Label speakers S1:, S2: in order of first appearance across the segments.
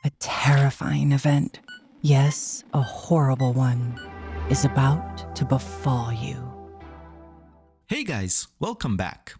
S1: A terrifying event, yes, a horrible one, is about to befall you.
S2: Hey guys, welcome back.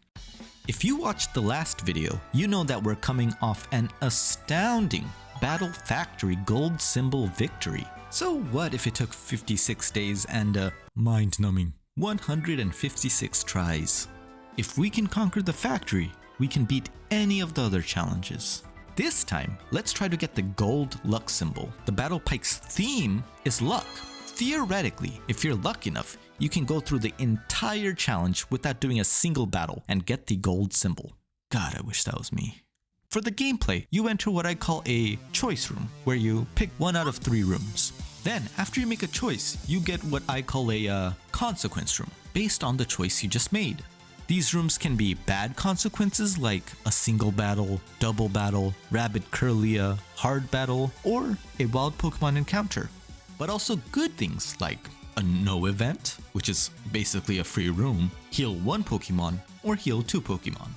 S2: If you watched the last video, you know that we're coming off an astounding Battle Factory gold symbol victory. So what if it took 56 days and a mind-numbing 156 tries? If we can conquer the factory, we can beat any of the other challenges. This time, let's try to get the gold luck symbol. The Battle Pike's theme is luck. Theoretically, if you're lucky enough, you can go through the entire challenge without doing a single battle and get the gold symbol. God, I wish that was me. For the gameplay, you enter what I call a choice room, where you pick one out of 3 rooms. Then, after you make a choice, you get what I call a consequence room, based on the choice you just made. These rooms can be bad consequences like a single battle, double battle, rabid Curlia, hard battle, or a wild Pokemon encounter. But also good things like a no event, which is basically a free room, heal 1 Pokemon, or heal 2 Pokemon.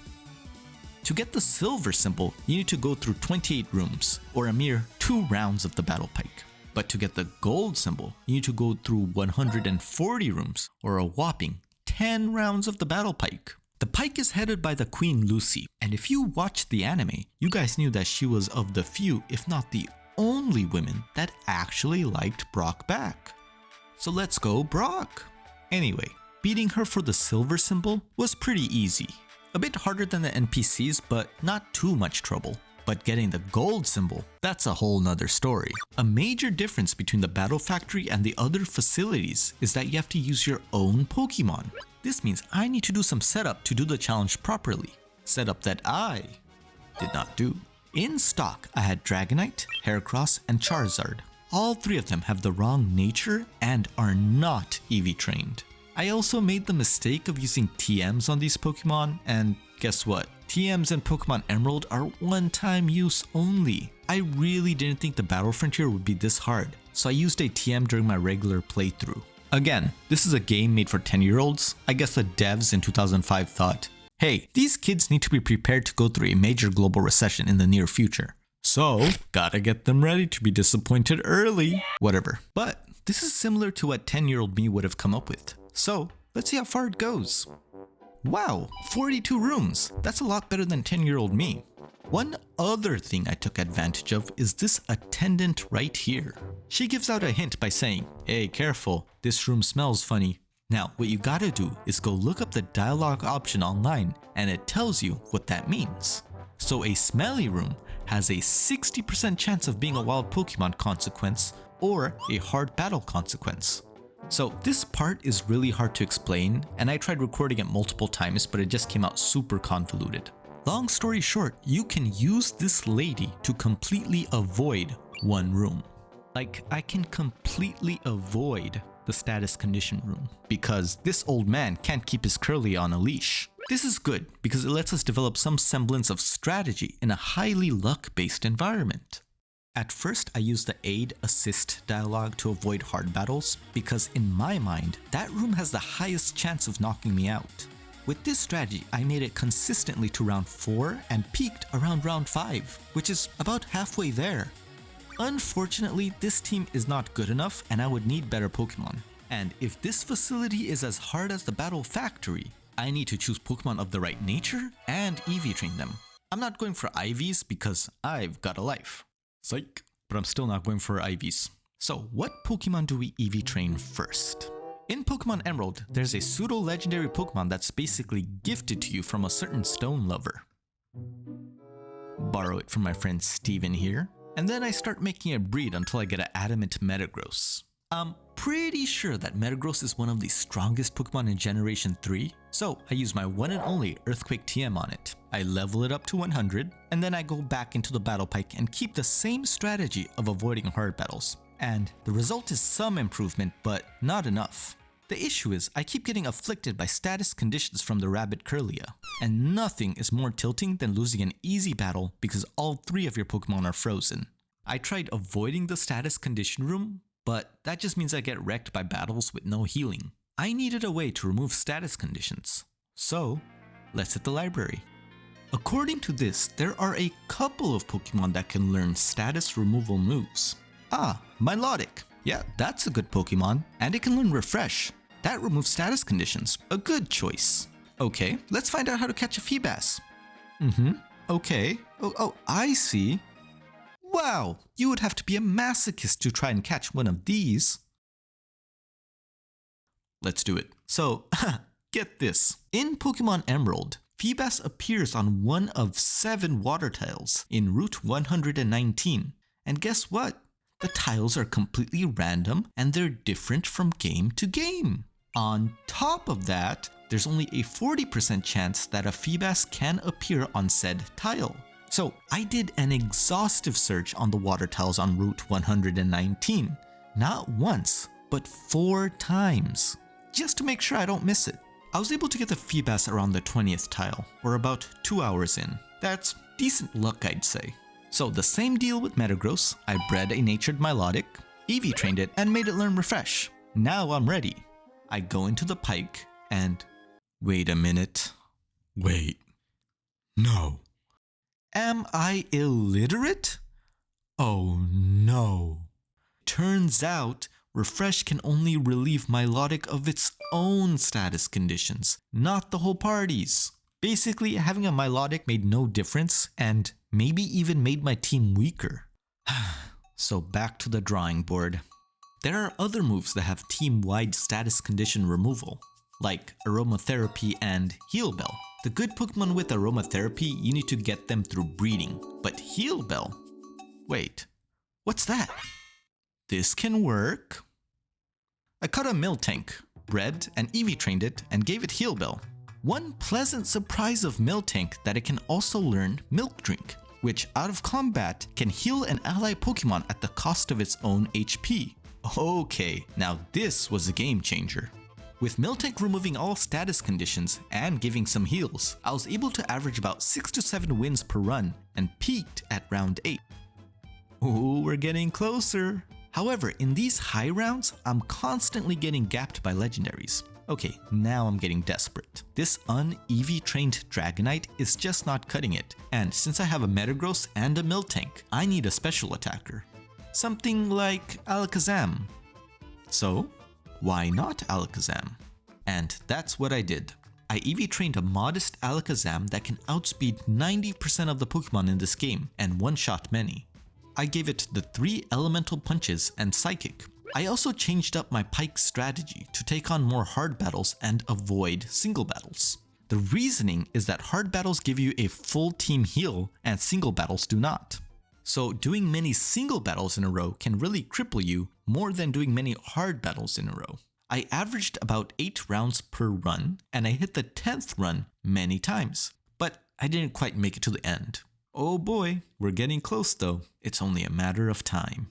S2: To get the silver symbol, you need to go through 28 rooms, or a mere 2 rounds of the Battle Pike. But to get the gold symbol, you need to go through 140 rooms, or a whopping 10 rounds of the Battle Pike. The Pike is headed by the Queen Lucy, and if you watched the anime, you guys knew that she was of the few, if not the only women that actually liked Brock back. So let's go Brock! Anyway, beating her for the silver symbol was pretty easy. A bit harder than the NPCs, but not too much trouble. But getting the gold symbol, that's a whole nother story. A major difference between the Battle Factory and the other facilities is that you have to use your own Pokemon. This means I need to do some setup to do the challenge properly. Setup that I did not do. In stock, I had Dragonite, Heracross, and Charizard. All 3 of them have the wrong nature and are not EV trained. I also made the mistake of using TMs on these Pokemon, and guess what? TMs in Pokemon Emerald are one-time use only. I really didn't think the Battle Frontier would be this hard, so I used a TM during my regular playthrough. Again, this is a game made for 10-year-olds. I guess the devs in 2005 thought, hey, these kids need to be prepared to go through a major global recession in the near future. So, gotta get them ready to be disappointed early. Whatever. But this is similar to what 10-year-old me would have come up with. So, let's see how far it goes. Wow, 42 rooms. That's a lot better than 10-year-old me. One other thing I took advantage of is this attendant right here. She gives out a hint by saying, hey, careful, this room smells funny. Now, what you gotta do is go look up the dialogue option online, and it tells you what that means. So a smelly room has a 60% chance of being a wild Pokemon consequence or a hard battle consequence. So this part is really hard to explain, and I tried recording it multiple times, but it just came out super convoluted. Long story short, you can use this lady to completely avoid 1 room. Like, I can completely avoid the status condition room because this old man can't keep his Curly on a leash. This is good because it lets us develop some semblance of strategy in a highly luck-based environment. At first, I used the aid assist dialogue to avoid hard battles because in my mind, that room has the highest chance of knocking me out. With this strategy, I made it consistently to round 4 and peaked around round 5, which is about halfway there. Unfortunately, this team is not good enough and I would need better Pokemon. And if this facility is as hard as the Battle Factory, I need to choose Pokemon of the right nature and EV train them. I'm not going for IVs because I've got a life. Psych. But I'm still not going for IVs. So what Pokemon do we EV train first? In Pokemon Emerald, there's a pseudo-legendary Pokemon that's basically gifted to you from a certain stone lover. Borrow it from my friend Steven here. And then I start making a breed until I get an adamant Metagross. I'm pretty sure that Metagross is one of the strongest Pokemon in Generation 3, so I use my one and only Earthquake TM on it. I level it up to 100, and then I go back into the Battle Pike and keep the same strategy of avoiding hard battles. And the result is some improvement, but not enough. The issue is, I keep getting afflicted by status conditions from the Rabbit Curlia, and nothing is more tilting than losing an easy battle because all 3 of your Pokemon are frozen. I tried avoiding the status condition room, but that just means I get wrecked by battles with no healing. I needed a way to remove status conditions. So, let's hit the library. According to this, there are a couple of Pokemon that can learn status removal moves. Ah, Milotic. Yeah, that's a good Pokemon. And it can learn Refresh. That removes status conditions. A good choice. Okay, let's find out how to catch a Feebas. Okay. Oh, I see. Wow, you would have to be a masochist to try and catch one of these. Let's do it. So, get this. In Pokemon Emerald, Feebas appears on one of 7 water tiles in Route 119. And guess what? The tiles are completely random and they're different from game to game. On top of that, there's only a 40% chance that a Feebas can appear on said tile. So I did an exhaustive search on the water tiles on Route 119. Not once, but 4 times. Just to make sure I don't miss it. I was able to get the Feebas around the 20th tile, or about 2 hours in. That's decent luck, I'd say. So the same deal with Metagross. I bred a natured Milotic, Eevee trained it, and made it learn Refresh. Now I'm ready. I go into the Pike, and wait a minute. Wait. No. Am I illiterate? Oh no. Turns out, Refresh can only relieve Milotic of its own status conditions, not the whole party's. Basically, having a Milotic made no difference, and maybe even made my team weaker. So back to the drawing board. There are other moves that have team-wide status condition removal, like Aromatherapy and Heal Bell. The good Pokemon with Aromatherapy, you need to get them through breeding, but Heal Bell? Wait, what's that? This can work. I caught a Miltank, bred and Eevee trained it, and gave it Heal Bell. One pleasant surprise of Miltank that it can also learn Milk Drink, which out of combat can heal an ally Pokemon at the cost of its own HP. Okay, now this was a game changer. With Miltank removing all status conditions and giving some heals, I was able to average about 6 to 7 wins per run and peaked at round 8. Ooh, we're getting closer. However, in these high rounds, I'm constantly getting gapped by legendaries. Okay, now I'm getting desperate. This un-Eevee trained Dragonite is just not cutting it, and since I have a Metagross and a Miltank, I need a special attacker. Something like Alakazam. So, why not Alakazam? And that's what I did. I Eevee trained a modest Alakazam that can outspeed 90% of the Pokemon in this game and one-shot many. I gave it the 3 elemental punches and psychic. I also changed up my Pike strategy to take on more hard battles and avoid single battles. The reasoning is that hard battles give you a full team heal and single battles do not. So doing many single battles in a row can really cripple you more than doing many hard battles in a row. I averaged about 8 rounds per run and I hit the 10th run many times, but I didn't quite make it to the end. Oh boy, we're getting close though. It's only a matter of time.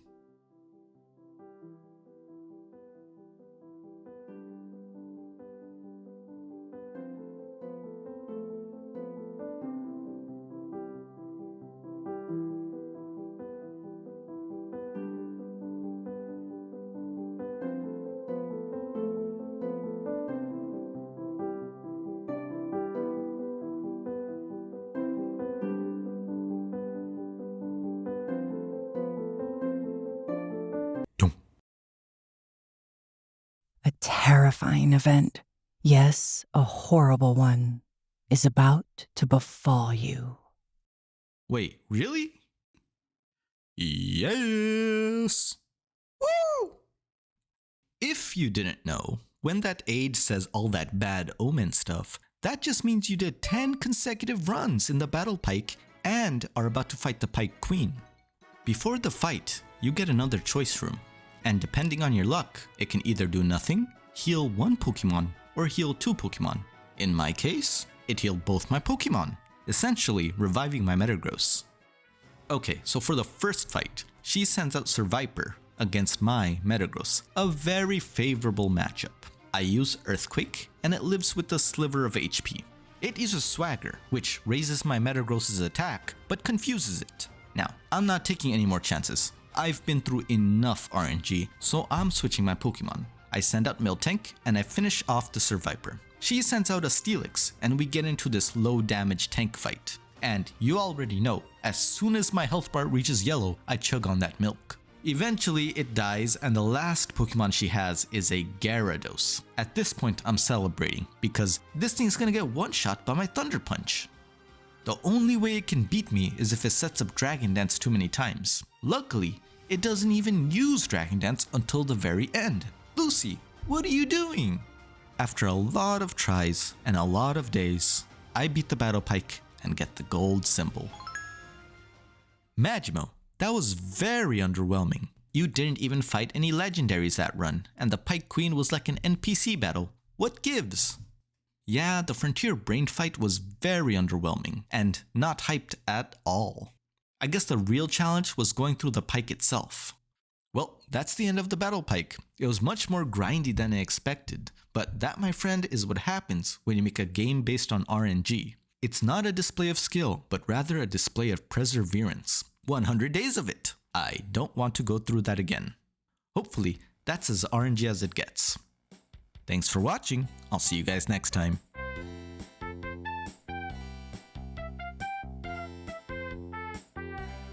S1: A terrifying event, yes, a horrible one, is about to befall you.
S2: Wait, really? Yes! Woo! If you didn't know, when that aide says all that bad omen stuff, that just means you did 10 consecutive runs in the Battle Pike and are about to fight the Pike Queen. Before the fight, you get another choice room, and depending on your luck, it can either do nothing, heal 1 Pokemon, or heal 2 Pokemon. In my case, it healed both my Pokemon, essentially reviving my Metagross. Okay, so for the first fight, she sends out Survivor against my Metagross, a very favorable matchup. I use Earthquake, and it lives with a sliver of HP. It uses Swagger, which raises my Metagross's attack, but confuses it. Now, I'm not taking any more chances. I've been through enough RNG, so I'm switching my Pokemon. I send out Miltank, and I finish off the Survivor. She sends out a Steelix, and we get into this low damage tank fight. And you already know, as soon as my health bar reaches yellow, I chug on that milk. Eventually, it dies, and the last Pokemon she has is a Gyarados. At this point, I'm celebrating, because this thing's gonna get one-shot by my Thunder Punch. The only way it can beat me is if it sets up Dragon Dance too many times. Luckily, it doesn't even use Dragon Dance until the very end. Lucy, what are you doing? After a lot of tries and a lot of days, I beat the Battle Pike and get the gold symbol. Magimo, that was very underwhelming. You didn't even fight any legendaries that run, and the Pike Queen was like an NPC battle. What gives? Yeah, the Frontier Brain fight was very underwhelming, and not hyped at all. I guess the real challenge was going through the Pike itself. Well, that's the end of the Battle Pike. It was much more grindy than I expected, but that, my friend, is what happens when you make a game based on RNG. It's not a display of skill, but rather a display of perseverance. 100 days of it. I don't want to go through that again. Hopefully, that's as RNG as it gets. Thanks for watching. I'll see you guys next time.